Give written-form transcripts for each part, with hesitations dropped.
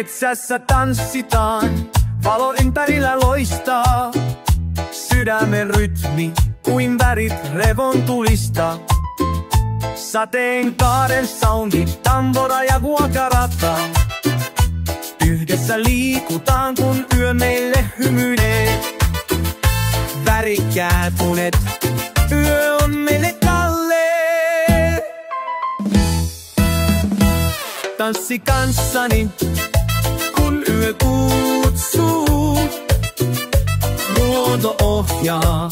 Metsässä tanssitaan, valo ympärillä loistaa. Sydämen rytmi kuin värit revontulista. Sateenkaaren soundi, tambora ja guacarata. Yhdessä liikutaan kun yö meille hymyilee. Värikkäät unet, yö on meille kallee. Tanssi kanssani kun yö kutsuu. Luonto ohjaa,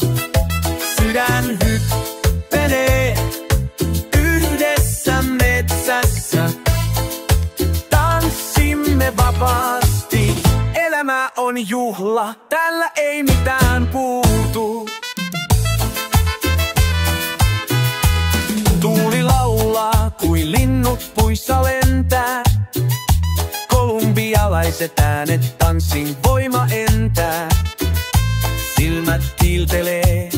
sydän hyppelee. Yhdessä metsässä tanssimme vapaasti. Elämä on juhla, tällä ei mitään puutu. Tuuli laulaa kuin linnut puissa lentää. Kolumbialaiset äänet, tanssin voima entää. Silmät kiiltelee,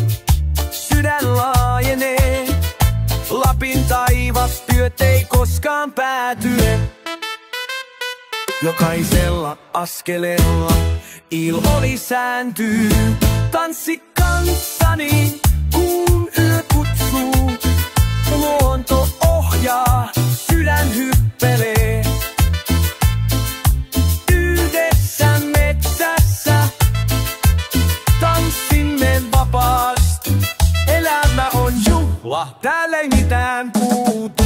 sydän laajenee. Lapin taivas, työt ei koskaan päätyne. Jokaisella askeleella ilo lisääntyy. Tanssi kanssani, kun yö kutsuu. Luonto ohjaa, sydän hyppelee. Yhdessä metsässä tanssimme vapaasti. Elämä on juhla, täällä ei mitään puutu.